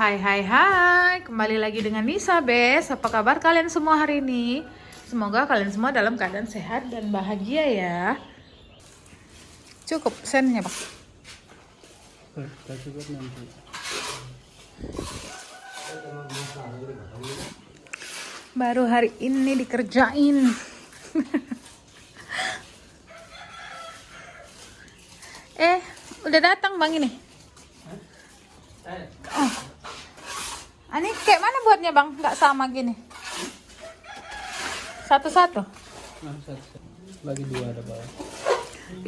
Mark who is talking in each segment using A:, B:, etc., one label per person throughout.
A: Hai hai hai, kembali lagi dengan Nisa Bes. Apa kabar kalian semua hari ini? Semoga kalian semua dalam keadaan sehat dan bahagia ya. Cukup sennya Pak.
B: Cukup nanti.
A: Baru hari ini dikerjain. Udah datang Bang ini. Oh. Ini kayak mana buatnya Bang? Nggak sama gini. Satu-satu.
B: Lagi dua ada bawah.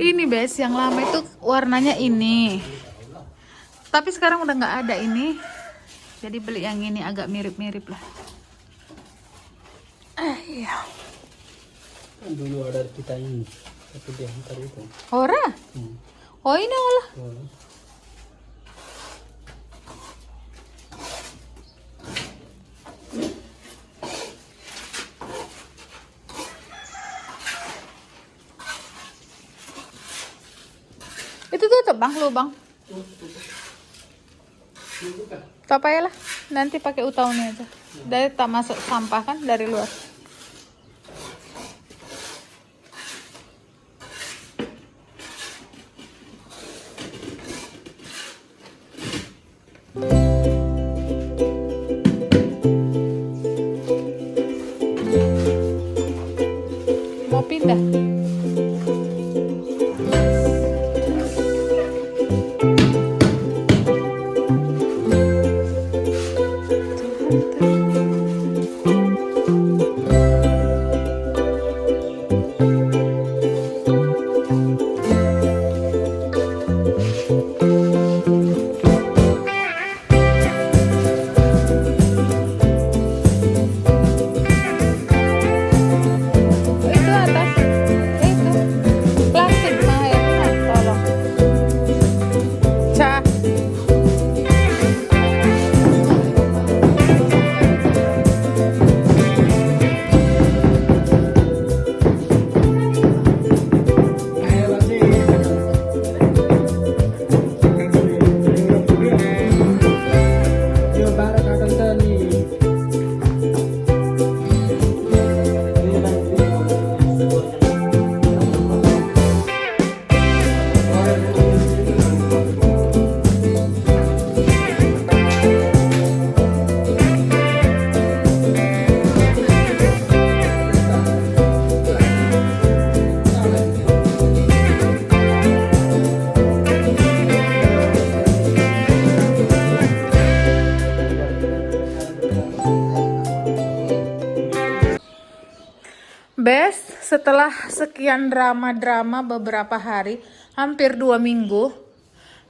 A: Ini Bes, yang lama itu warnanya ini. Tapi sekarang udah nggak ada ini. Jadi beli yang ini agak mirip-mirip lah. Iya.
B: Kan dulu ada kita ini, tapi dia hantar itu.
A: Ora? Oh ini olah.
B: Oh.
A: Itu tutup Bang, lubang. Tak payah lah, nanti pakai utaunnya aja. Dari tak masuk sampah kan dari luar. Mau pindah? Bes, setelah sekian drama-drama beberapa hari, hampir 2 minggu,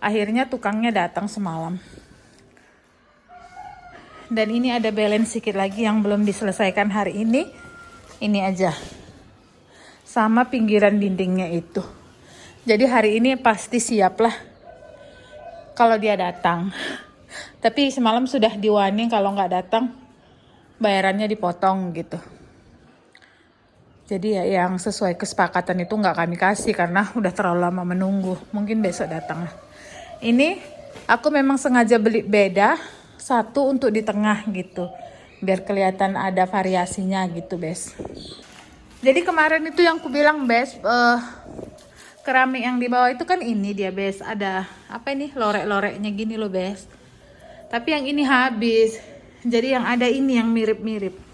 A: akhirnya tukangnya datang semalam. Dan ini ada balance sedikit lagi yang belum diselesaikan hari ini. Ini aja. Sama pinggiran dindingnya itu. Jadi hari ini pasti siap lah kalau dia datang. Tapi semalam sudah di-warning kalau nggak datang, bayarannya dipotong gitu. Jadi ya yang sesuai kesepakatan itu nggak kami kasih karena udah terlalu lama menunggu. Mungkin besok datang lah. Ini aku memang sengaja beli beda, satu untuk di tengah gitu. Biar kelihatan ada variasinya gitu Bes. Jadi kemarin itu yang aku bilang Bes, keramik yang di bawah itu kan ini dia Bes. Ada apa ini lorek-loreknya gini loh Bes. Tapi yang ini habis. Jadi yang ada ini yang mirip-mirip.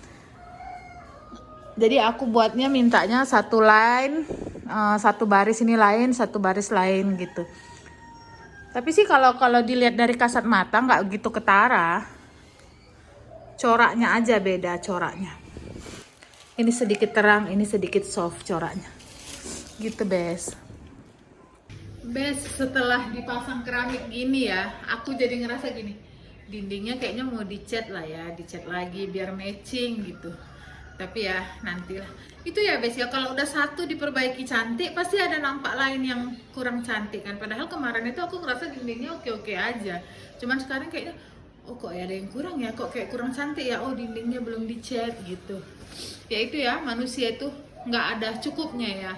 A: Jadi aku buatnya mintanya satu line, satu baris ini lain, satu baris lain gitu. Tapi sih kalau dilihat dari kasat mata nggak gitu ketara. Coraknya aja beda coraknya. Ini sedikit terang, ini sedikit soft coraknya. Gitu Bes. Bes, setelah dipasang keramik gini ya, aku jadi ngerasa gini. Dindingnya kayaknya mau dicat lah ya, dicat lagi biar matching gitu. Tapi ya nantilah. Itu ya Bes ya, kalau udah satu diperbaiki cantik pasti ada nampak lain yang kurang cantik kan. Padahal kemarin itu aku ngerasa dindingnya oke-oke aja. Cuman sekarang kayaknya oh kok ada yang kurang ya, kok kayak kurang cantik ya. Oh dindingnya belum dicat gitu. Ya itu ya, manusia itu nggak ada cukupnya ya.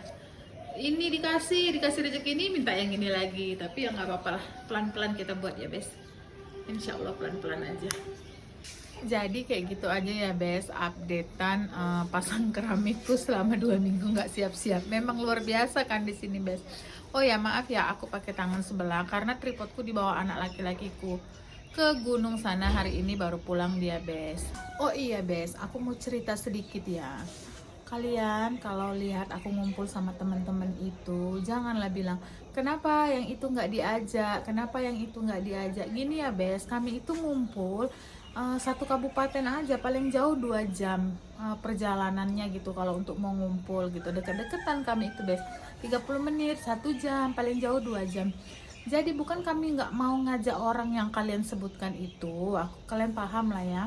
A: Ini dikasih rezeki ini minta yang ini lagi. Tapi ya nggak apa-apa lah, pelan-pelan kita buat ya Bes. Insya Allah pelan-pelan aja. Jadi kayak gitu aja ya Bes, updatean pasang keramikku selama 2 minggu nggak siap-siap. Memang luar biasa kan di sini Bes. Oh ya maaf ya, aku pakai tangan sebelah karena tripodku dibawa anak laki-lakiku ke gunung sana. Hari ini baru pulang dia Bes. Oh iya Bes, aku mau cerita sedikit ya. Kalian kalau lihat aku ngumpul sama teman-teman itu, janganlah bilang kenapa yang itu nggak diajak, kenapa yang itu nggak diajak. Gini ya Bes, kami itu ngumpul satu kabupaten aja, paling jauh 2 jam perjalanannya gitu. Kalau untuk mau ngumpul gitu, deket-deketan kami itu Bes, 30 menit, 1 jam, paling jauh 2 jam. Jadi bukan kami nggak mau ngajak orang yang kalian sebutkan itu, kalian paham lah ya.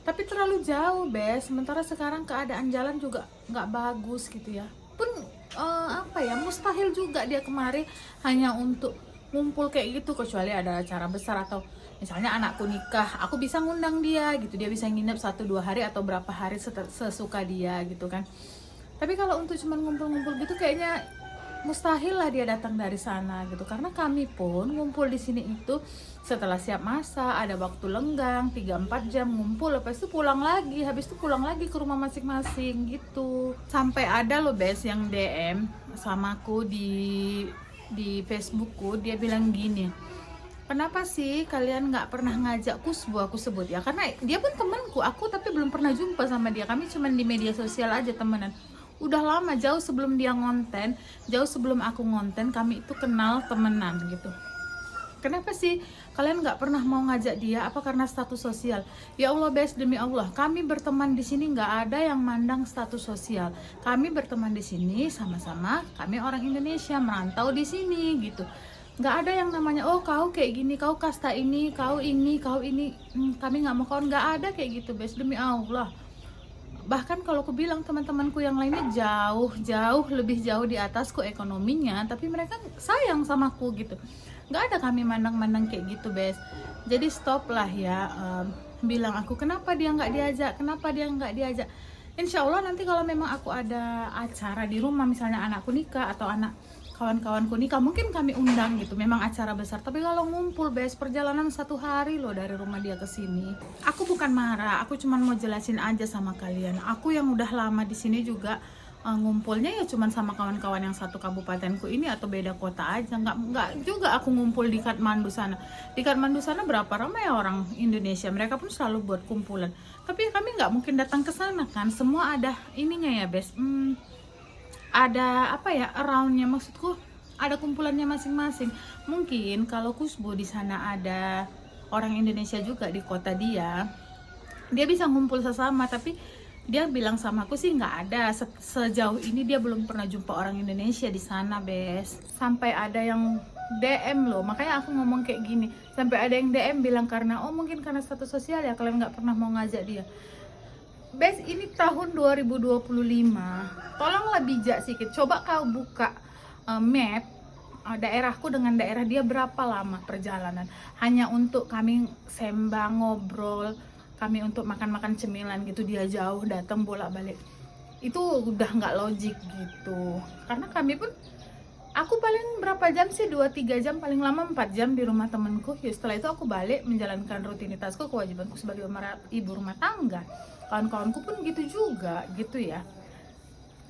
A: Tapi terlalu jauh Bes, sementara sekarang keadaan jalan juga nggak bagus gitu ya. Pun apa ya, mustahil juga dia kemari hanya untuk ngumpul kayak gitu, kecuali ada acara besar atau misalnya anakku nikah, aku bisa ngundang dia gitu, dia bisa nginep 1-2 hari atau berapa hari sesuka dia gitu kan. Tapi kalau untuk cuman ngumpul-ngumpul gitu kayaknya mustahil lah dia datang dari sana gitu, karena kami pun ngumpul di sini itu setelah siap masa, ada waktu lenggang 3-4 jam ngumpul, lepas itu pulang lagi, habis itu pulang lagi ke rumah masing-masing gitu. Sampai ada loh Bes yang DM samaku di Facebookku, dia bilang gini, kenapa sih kalian nggak pernah ngajak Kusbo, aku sebut ya, karena dia pun temanku, aku tapi belum pernah jumpa sama dia, kami cuma di media sosial aja temenan. Udah lama, jauh sebelum dia ngonten, jauh sebelum aku ngonten, kami itu kenal temenan gitu. Kenapa sih kalian nggak pernah mau ngajak dia? Apa karena status sosial? Ya Allah Bes, demi Allah, kami berteman di sini nggak ada yang mandang status sosial. Kami berteman di sini sama-sama, kami orang Indonesia merantau di sini gitu. Nggak ada yang namanya oh kau kayak gini, kau kasta ini, kau ini, kami nggak mau kawan, nggak ada kayak gitu Bes, demi Allah. Bahkan kalau aku bilang teman-temanku yang lainnya jauh lebih jauh di atasku ekonominya, tapi mereka sayang sama aku gitu. Nggak ada kami mandang-mandang kayak gitu Bes. Jadi stop lah ya bilang aku kenapa dia nggak diajak. Insya Allah nanti kalau memang aku ada acara di rumah, misalnya anakku nikah atau anak kawan-kawanku nikah, mungkin kami undang gitu, memang acara besar. Tapi kalau ngumpul Bes, perjalanan 1 hari loh dari rumah dia ke sini. Aku bukan marah, aku cuma mau jelasin aja sama kalian. Aku yang udah lama di sini juga ngumpulnya ya cuma sama kawan-kawan yang satu kabupatenku ini atau beda kota aja. Nggak juga aku ngumpul di Kathmandu sana. Di Kathmandu sana berapa ramai orang Indonesia, mereka pun selalu buat kumpulan. Tapi kami nggak mungkin datang ke sana kan, semua ada ininya ya Bes. Ada apa ya, aroundnya, maksudku ada kumpulannya masing-masing. Mungkin kalau Kusbo di sana ada orang Indonesia juga di kota dia bisa ngumpul sesama, tapi dia bilang sama aku sih nggak ada. Sejauh ini dia belum pernah jumpa orang Indonesia di sana Bes. Sampai ada yang DM loh, makanya aku ngomong kayak gini, sampai ada yang DM bilang karena oh mungkin karena status sosial ya kalian nggak pernah mau ngajak dia. Bes, ini tahun 2025, tolonglah bijak sedikit. Coba kau buka map daerahku dengan daerah dia, berapa lama perjalanan hanya untuk kami sembang ngobrol, kami untuk makan-makan cemilan gitu, dia jauh datang bolak-balik. Itu udah nggak logik gitu. Karena kami pun, aku paling berapa jam sih, 2-3 jam, paling lama 4 jam di rumah temenku. Ya setelah itu aku balik menjalankan rutinitasku, kewajibanku sebagai ibu rumah tangga. Kawan-kawanku pun gitu juga gitu ya.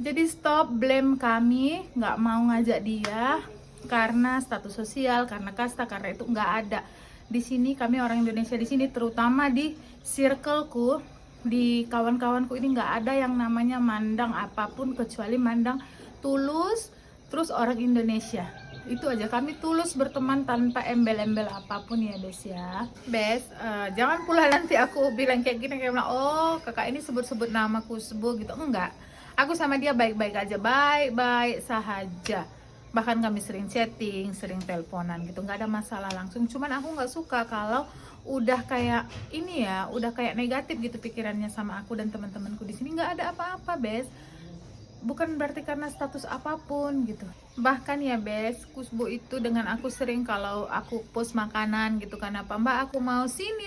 A: Jadi stop blame kami nggak mau ngajak dia karena status sosial, karena kasta, karena itu nggak ada. Di sini kami orang Indonesia di sini, terutama di circleku, di kawan-kawanku ini nggak ada yang namanya mandang apapun kecuali mandang tulus, terus orang Indonesia. Itu aja, kami tulus berteman tanpa embel-embel apapun ya Bes ya. Bes, jangan pula nanti aku bilang kayak gini, kayak bilang oh kakak ini sebut-sebut nama Kusbo gitu. Enggak, aku sama dia baik-baik aja, baik-baik sahaja. Bahkan kami sering chatting, sering teleponan gitu, nggak ada masalah langsung. Cuman aku nggak suka kalau udah kayak ini ya, udah kayak negatif gitu pikirannya sama aku dan teman-temanku di sini. Nggak ada apa-apa Bes, bukan berarti karena status apapun gitu. Bahkan ya Bes, Kusbo itu dengan aku sering kalau aku post makanan gitu kan, apa Mbak aku mau sini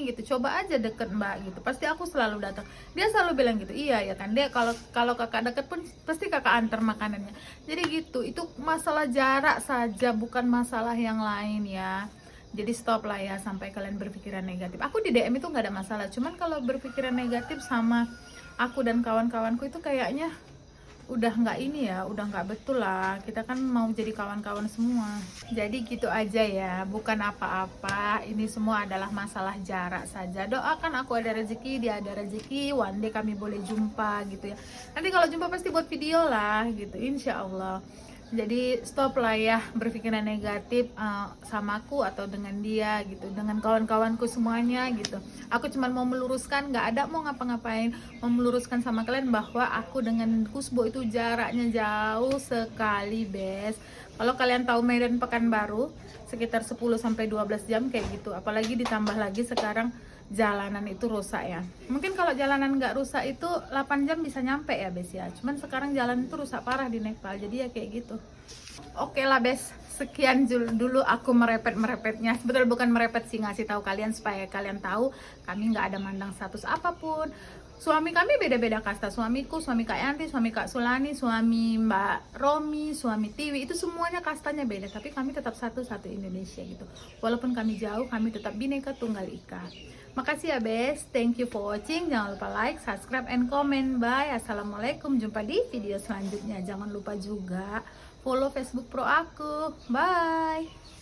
A: gitu, coba aja deket Mbak gitu, pasti aku selalu datang. Dia selalu bilang gitu, iya ya kan, dia kalau kakak deket pun pasti kakak antar makanannya. Jadi gitu, itu masalah jarak saja, bukan masalah yang lain ya. Jadi stop lah ya sampai kalian berpikiran negatif. Aku di DM itu nggak ada masalah, cuman kalau berpikiran negatif sama aku dan kawan-kawanku itu kayaknya udah nggak ini ya, udah nggak betul lah. Kita kan mau jadi kawan-kawan semua. Jadi gitu aja ya, bukan apa-apa. Ini semua adalah masalah jarak saja. Doakan aku ada rezeki, dia ada rezeki, one day kami boleh jumpa gitu ya. Nanti kalau jumpa pasti buat video lah gitu, insya Allah. Jadi stop lah ya berpikiran negatif sama aku atau dengan dia gitu, dengan kawan-kawanku semuanya gitu. Aku cuma mau meluruskan, nggak ada mau ngapa-ngapain, mau meluruskan sama kalian bahwa aku dengan Kusbo itu jaraknya jauh sekali, bes. Kalau kalian tahu Medan Pekanbaru sekitar 10-12 jam kayak gitu, apalagi ditambah lagi sekarang jalanan itu rusak ya. Mungkin kalau jalanan nggak rusak itu 8 jam bisa nyampe ya bes ya. Cuman sekarang jalan itu rusak parah di Nepal, jadi ya kayak gitu. Oke lah bes, sekian dulu aku merepet-merepetnya. Sebetulnya bukan merepet sih, ngasih tahu kalian supaya kalian tahu kami nggak ada mandang status apapun. Suami kami beda-beda kasta, suamiku, suami Kak Yanti, suami Kak Sulani, suami Mbak Romi, suami Tiwi, itu semuanya kastanya beda, tapi kami tetap satu Indonesia gitu. Walaupun kami jauh, kami tetap Bhinneka Tunggal Ika. Makasih ya bes, thank you for watching. Jangan lupa like, subscribe, and comment. Bye, assalamualaikum. Jumpa di video selanjutnya. Jangan lupa juga follow Facebook Pro aku. Bye.